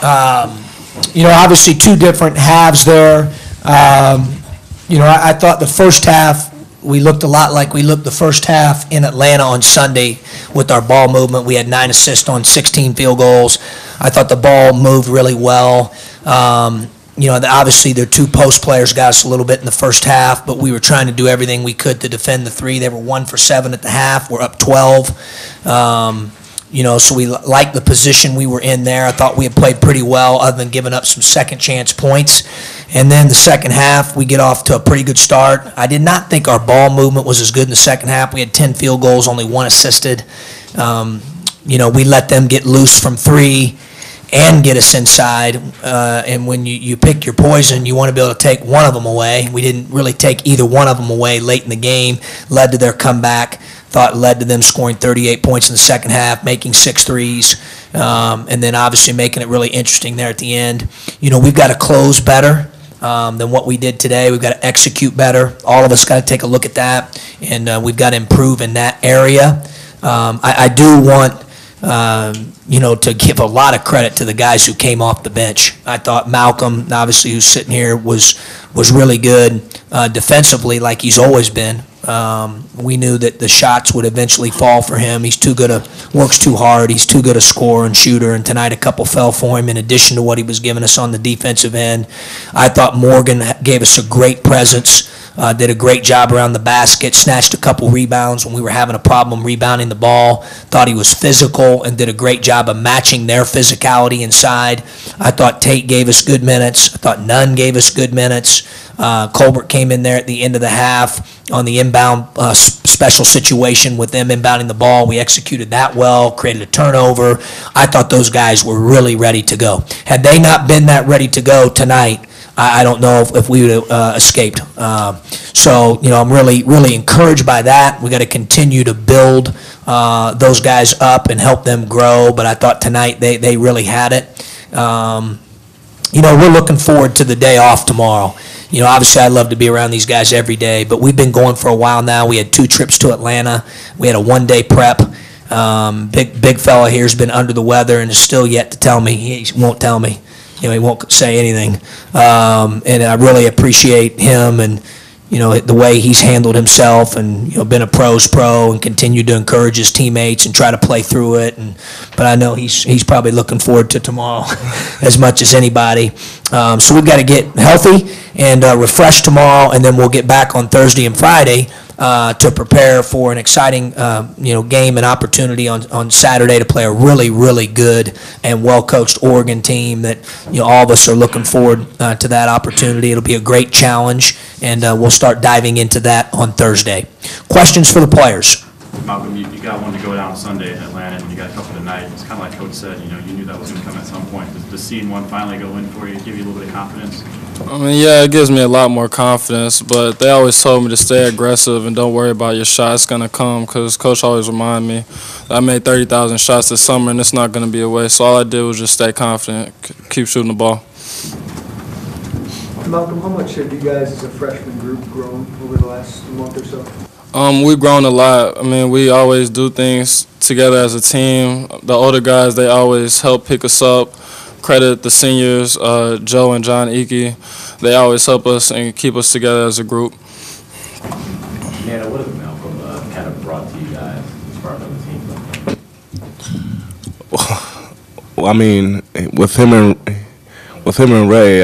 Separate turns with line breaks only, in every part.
Obviously two different halves there. I thought the first half, we looked a lot like we looked the first half in Atlanta on Sunday with our ball movement. We had 9 assists on 16 field goals. I thought the ball moved really well. Obviously their two post players got us a little bit in the first half, but we were trying to do everything we could to defend the three. They were 1 for 7 at the half. We're up 12. So we liked the position we were in there. I thought we had played pretty well other than giving up some second chance points. And then the second half, we get off to a pretty good start. I did not think our ball movement was as good in the second half. We had 10 field goals, only 1 assisted. We let them get loose from 3 and get us inside. And when you pick your poison, you want to be able to take one of them away. We didn't really take either one of them away late in the game, led to their comeback. Thought led to them scoring 38 points in the second half, making 6 threes, and then obviously making it really interesting there at the end. We've got to close better than what we did today. We've got to execute better. All of us got to take a look at that, and we've got to improve in that area. I do want to give a lot of credit to the guys who came off the bench. I thought Malcolm, obviously, who's sitting here, was really good defensively, like he's always been. We knew that the shots would eventually fall for him. He's too good, works too hard. He's too good a scorer and shooter, and tonight a couple fell for him in addition to what he was giving us on the defensive end. I thought Morgan gave us a great presence, did a great job around the basket, snatched a couple rebounds when we were having a problem rebounding the ball. Thought he was physical and did a great job of matching their physicality inside. I thought Tate gave us good minutes. I thought Nunn gave us good minutes. Colbert came in there at the end of the half on the inbound special situation with them inbounding the ball. We executed that well, created a turnover. I thought those guys were really ready to go. Had they not been that ready to go tonight, I don't know if we would have escaped. So I'm really, really encouraged by that. We got to continue to build those guys up and help them grow. But I thought tonight they really had it. We're looking forward to the day off tomorrow. Obviously I'd love to be around these guys every day, but we've been going for a while now. We had 2 trips to Atlanta. We had a 1-day prep. Big fella here has been under the weather and is still yet to tell me. He won't tell me. He won't say anything. And I really appreciate him and, the way he's handled himself and, been a pro's pro and continued to encourage his teammates and try to play through it. But I know he's probably looking forward to tomorrow as much as anybody. So we've got to get healthy and refreshed tomorrow, and then we'll get back on Thursday and Friday to prepare for an exciting, game and opportunity on Saturday to play a really, really good and well-coached Oregon team that, all of us are looking forward to that opportunity. It'll be a great challenge, and we'll start diving into that on Thursday. Questions for the players?
Malcolm, you got one to go down Sunday in Atlanta, and you got a couple tonight. It's kind of like Coach said, you knew that was going to come at some point. Does seeing one finally go in for you give you a little bit of confidence?
Yeah, it gives me a lot more confidence, but they always told me to stay aggressive and don't worry about your shot. It's going to come because Coach always reminded me that I made 30,000 shots this summer, and it's not going to be a waste. So all I did was just stay confident, keep shooting the ball.
Malcolm, how much have you guys as a freshman group grown over the last month or so?
We've grown a lot. We always do things together as a team. The older guys, they always help pick us up. Credit the seniors, Joe and John Iki. They always help us and keep us together as a group.
Nnanna, what has Malcolm kind of brought to you guys as part of the team?
Well, with him and Ray,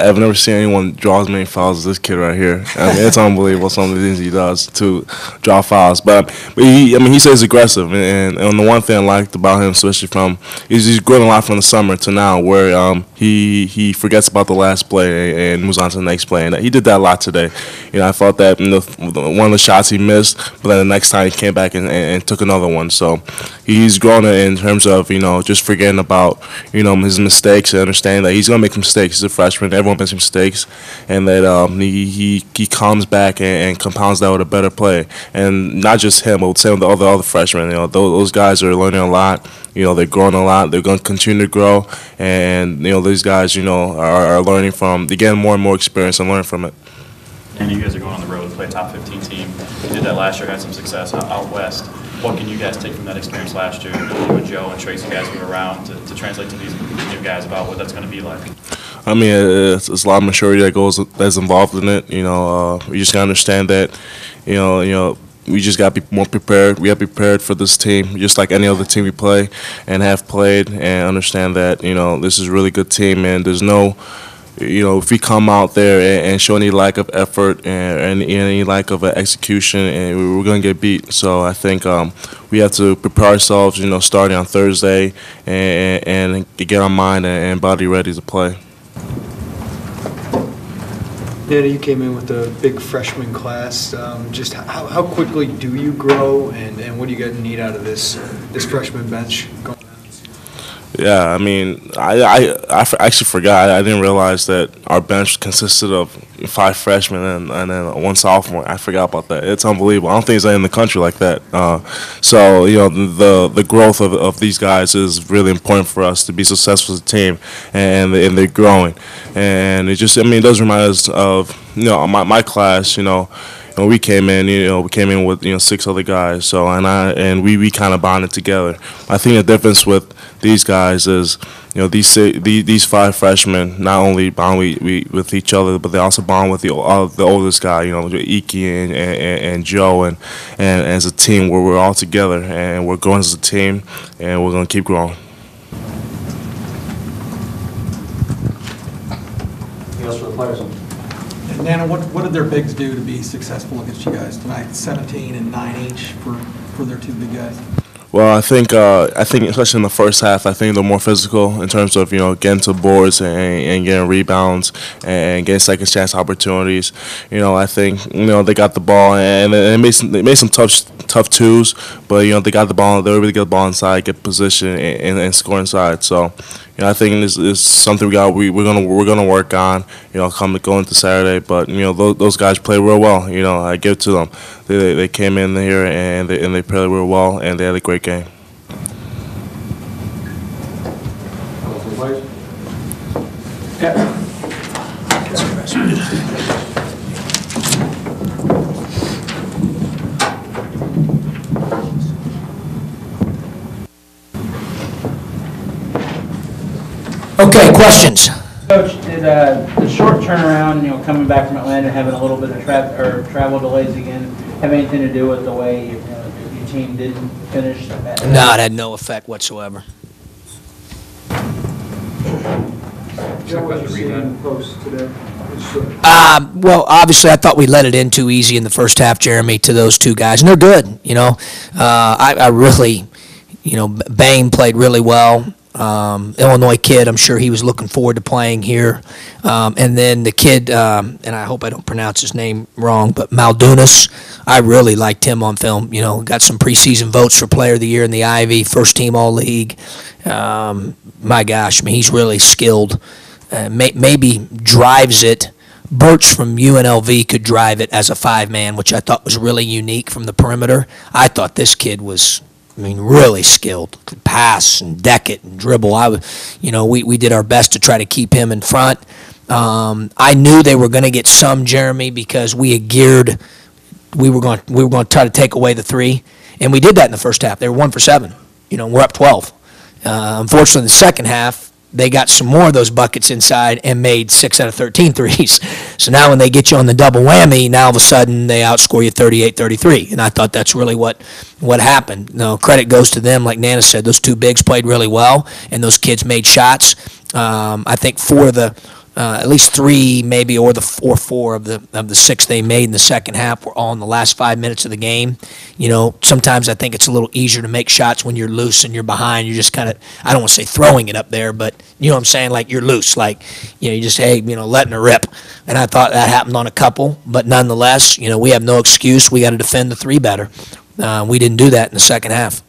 I've never seen anyone draw as many fouls as this kid right here. It's unbelievable some of the things he does to draw fouls. But he stays aggressive, and the one thing I liked about him, especially he's grown a lot from the summer to now, where he forgets about the last play and moves on to the next play, and he did that a lot today. I thought that one of the shots he missed, but then the next time he came back and took another one. So he's grown in terms of just forgetting about his mistakes and understanding that he's gonna make mistakes. He's a freshman. Everyone makes mistakes, and that he comes back and compounds that with a better play. And not just him, but same with the other freshmen. Those guys are learning a lot. They're growing a lot. They're going to continue to grow, and these guys, are learning from. They're getting more and more experience and learning from it.
And you guys are going on the road to play a top 15 team. You did that last year, had some success out west. What can you guys take from that experience last year, you and Joe and Tracy, guys who were around, to translate to these new guys about what that's going to be like?
I mean, it's a lot of maturity that's involved in it. You know, we just gotta understand that. You know, we just gotta be more prepared. We gotta be prepared for this team, just like any other team we play and have played, and understand that this is a really good team, and there's no. If we come out there and show any lack of effort and any lack of execution, and we're going to get beat. So I think we have to prepare ourselves, starting on Thursday, and get our mind and body ready to play.
Nnanna, you came in with a big freshman class. Just how quickly do you grow, and what do you guys need out of this freshman bench going?
Yeah, I mean, I actually forgot. I didn't realize that our bench consisted of 5 freshmen and then 1 sophomore. I forgot about that. It's unbelievable. I don't think it's in the country like that. So the growth of these guys is really important for us to be successful as a team, and they're growing. And it does remind us of my class. When we came in, with 6 other guys. So and we kind of bonded together. I think the difference with these guys is, these 5 freshmen not only bond with each other, but they also bond with the oldest guy, Iki and Joe, and as a team where we're all together and we're growing as a team, and we're gonna keep growing.
Anything else for the players?
Nnanna, what did their bigs do to be successful against you guys tonight? 17 and 9 each for their 2 big guys.
Well, I think especially in the first half, I think they're more physical in terms of getting to boards and getting rebounds and getting second chance opportunities. I think they got the ball and they made some tough twos, but they got the ball. They were able to get the ball inside, get position, and score inside. So I think this is something we're gonna work on. Going into Saturday, but those guys play real well. I give it to them. They came in here and they played real well, and they had a great game.
Okay, questions?
Coach, did the short turnaround, coming back from Atlanta, having a little bit of travel delays again, have anything to do with the way your team didn't finish?
No, it had no effect whatsoever.
Joe, what you see in the post today?
Well, obviously, I thought we let it in too easy in the first half, Jeremy, to those 2 guys, and they're good. I really, Bain played really well. Illinois kid, I'm sure he was looking forward to playing here. And then the kid, and I hope I don't pronounce his name wrong, but Maldunas, I really liked him on film. Got some preseason votes for Player of the Year in the Ivy, first team All-League. My gosh, he's really skilled. Maybe drives it. Birch from UNLV could drive it as a 5-man, which I thought was really unique from the perimeter. I thought this kid was really skilled. Could pass and deck it and dribble. We did our best to try to keep him in front. I knew they were going to get some, Jeremy, because we had geared. We were going to try to take away the 3, and we did that in the first half. They were 1 for 7. We're up 12. Unfortunately, in the second half, they got some more of those buckets inside and made 6 out of 13 threes. So now when they get you on the double whammy, now all of a sudden they outscore you 38-33. And I thought that's really what happened. Credit goes to them. Like Nnanna said, those 2 bigs played really well, and those kids made shots. I think 4 of the at least 3 maybe, or 4 of the 6 they made in the second half were all in the last 5 minutes of the game. Sometimes I think it's a little easier to make shots when you're loose and you're behind. You're just kind of, I don't want to say throwing it up there, but you know what I'm saying, like you're loose, like you just letting it rip. And I thought that happened on a couple, but nonetheless, we have no excuse. We got to defend the 3 better. We didn't do that in the second half.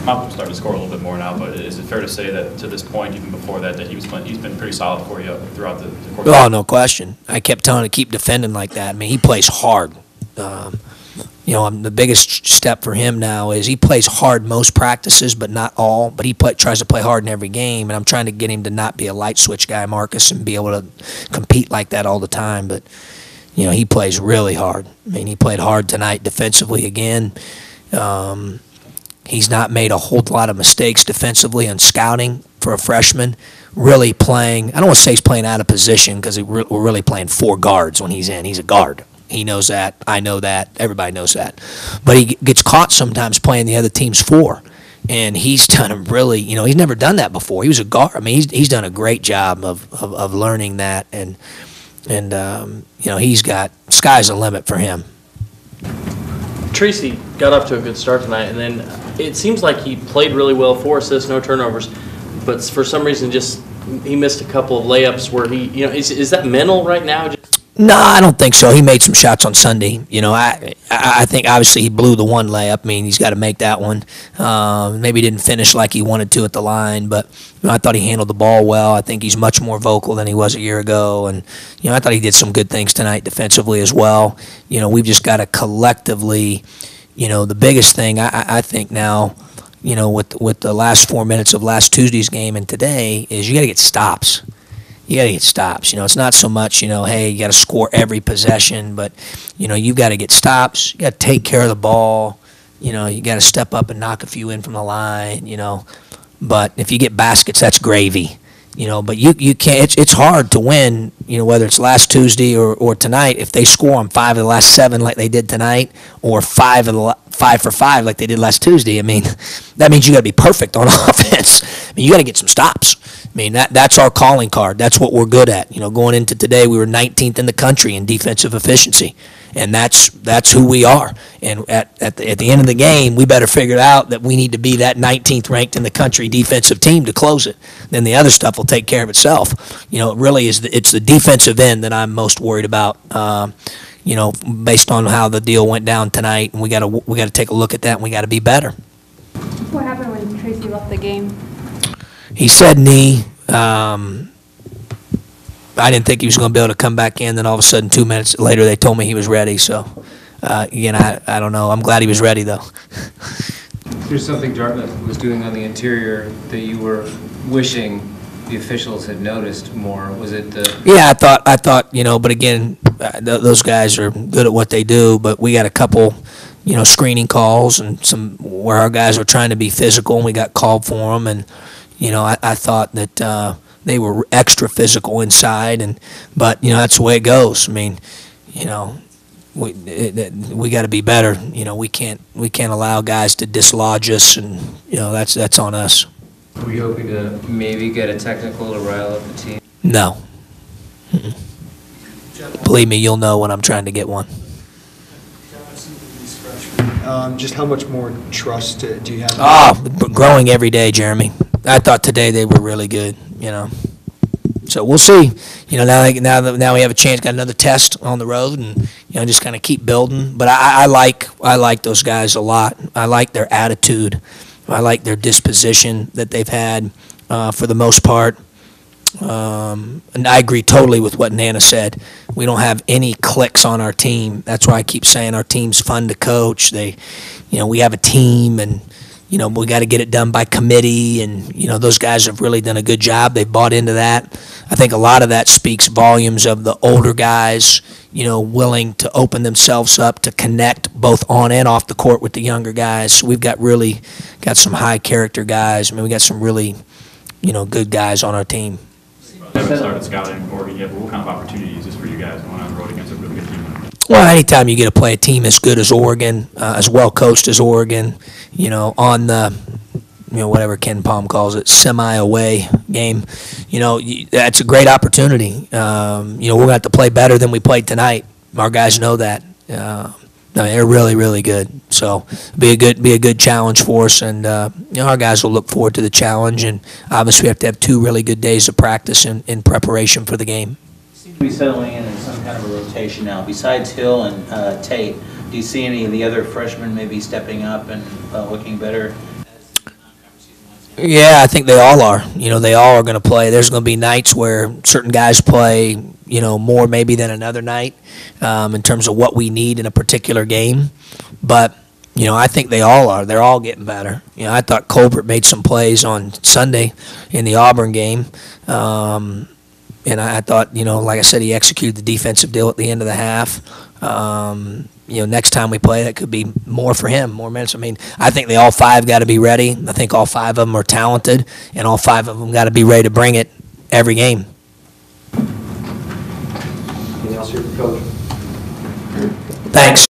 Malcolm's starting to score a little bit more now, but is it fair to say that to this point, even before that he's been pretty solid for you throughout the course?
Oh, no question. I kept telling him to keep defending like that. He plays hard. The biggest step for him now is he plays hard most practices, but not all. But he tries to play hard in every game, and I'm trying to get him to not be a light switch guy, Marcus, and be able to compete like that all the time. But he plays really hard. I mean, he played hard tonight defensively again. He's not made a whole lot of mistakes defensively on scouting for a freshman. Really playing, I don't want to say he's playing out of position because we're really playing 4 guards when he's in. He's a guard. He knows that. I know that. Everybody knows that. But he gets caught sometimes playing the other team's 4. And he's done a really, he's never done that before. He was a guard. I mean, he's done a great job of learning that. And he's got, sky's the limit for him.
Tracy got off to a good start tonight, and then it seems like he played really well, 4 assists, no turnovers, but for some reason he missed a couple of layups where is that mental right now?
No, I don't think so. He made some shots on Sunday. I think obviously he blew the one layup. I mean, he's got to make that one. Maybe didn't finish like he wanted to at the line, but I thought he handled the ball well. I think he's much more vocal than he was a year ago, and I thought he did some good things tonight defensively as well. We've just got to collectively, the biggest thing I think now, with the last 4 minutes of last Tuesday's game and today is you got to get stops. You got to get stops. It's not so much, hey, you got to score every possession, but, you've got to get stops. You got to take care of the ball. You got to step up and knock a few in from the line, But if you get baskets, that's gravy. But you can't. It's hard to win. Whether it's last Tuesday or tonight. If they score on 5 of the last 7 like they did tonight, or 5 for 5 like they did last Tuesday. I mean, that means you got to be perfect on offense. I mean, you got to get some stops. I mean, that's our calling card. That's what we're good at. Going into today, we were 19th in the country in defensive efficiency, and that's who we are. And at the end of the game, we better figure out that we need to be that 19th ranked in the country defensive team to close it. Then the other stuff will take care of itself. It really is. It's the defensive end that I'm most worried about. Based on how the deal went down tonight, and we got to take a look at that, and we got to be better.
What happened when Tracy left the game?
He said knee. I didn't think he was going to be able to come back in. Then all of a sudden, 2 minutes later, they told me he was ready. So, again, I don't know. I'm glad he was ready, though.
There's something Dartmouth was doing on the interior that you were wishing the officials had noticed more. Was it the? Yeah,
I thought. But again, those guys are good at what they do. But we got a couple, screening calls and some where our guys were trying to be physical, and we got called for them. And I thought that they were extra physical inside, but that's the way it goes. I mean, we got to be better. We can't allow guys to dislodge us, and that's on us.
Were you hoping to maybe get a technical to rile up the team?
No. Believe me, you'll know when I'm trying to get one.
Just how much more trust do you have?
Growing every day, Jeremy. I thought today they were really good, So we'll see. Now we have a chance, got another test on the road, and just kind of keep building. But I like those guys a lot. I like their attitude. I like their disposition that they've had for the most part. And I agree totally with what Nnanna said. We don't have any clicks on our team. That's why I keep saying our team's fun to coach. We have a team, and we got to get it done by committee, and those guys have really done a good job. They bought into that. I think a lot of that speaks volumes of the older guys, willing to open themselves up to connect both on and off the court with the younger guys. So we've got some high character guys. I mean, we got some really, good guys on our team.
Never started scouting in Oregon yet, but what kind of opportunity is this for you guys going on the road against a really good team?
Well, anytime you get to play a team as good as Oregon, as well coached as Oregon, on the, whatever Ken Palm calls it, semi-away game, that's a great opportunity. We're going to have to play better than we played tonight. Our guys know that. They're really, really good. So be a good challenge for us, and our guys will look forward to the challenge. And obviously, we have to have 2 really good days of practice in preparation for the game.
Seem to be settling in some kind of a rotation now. Besides Hill and Tate, do you see any of the other freshmen maybe stepping up and looking better?
Yeah, I think they all are. They all are going to play. There's going to be nights where certain guys play, more maybe than another night in terms of what we need in a particular game. But, I think they all are. They're all getting better. I thought Colbert made some plays on Sunday in the Auburn game. And I thought, like I said, he executed the defensive deal at the end of the half. Next time we play, that could be more for him, more minutes. I mean, I think they all five got to be ready. I think all five of them are talented, and all five of them got to be ready to bring it every game.
Anything else here for Coach?
Thanks.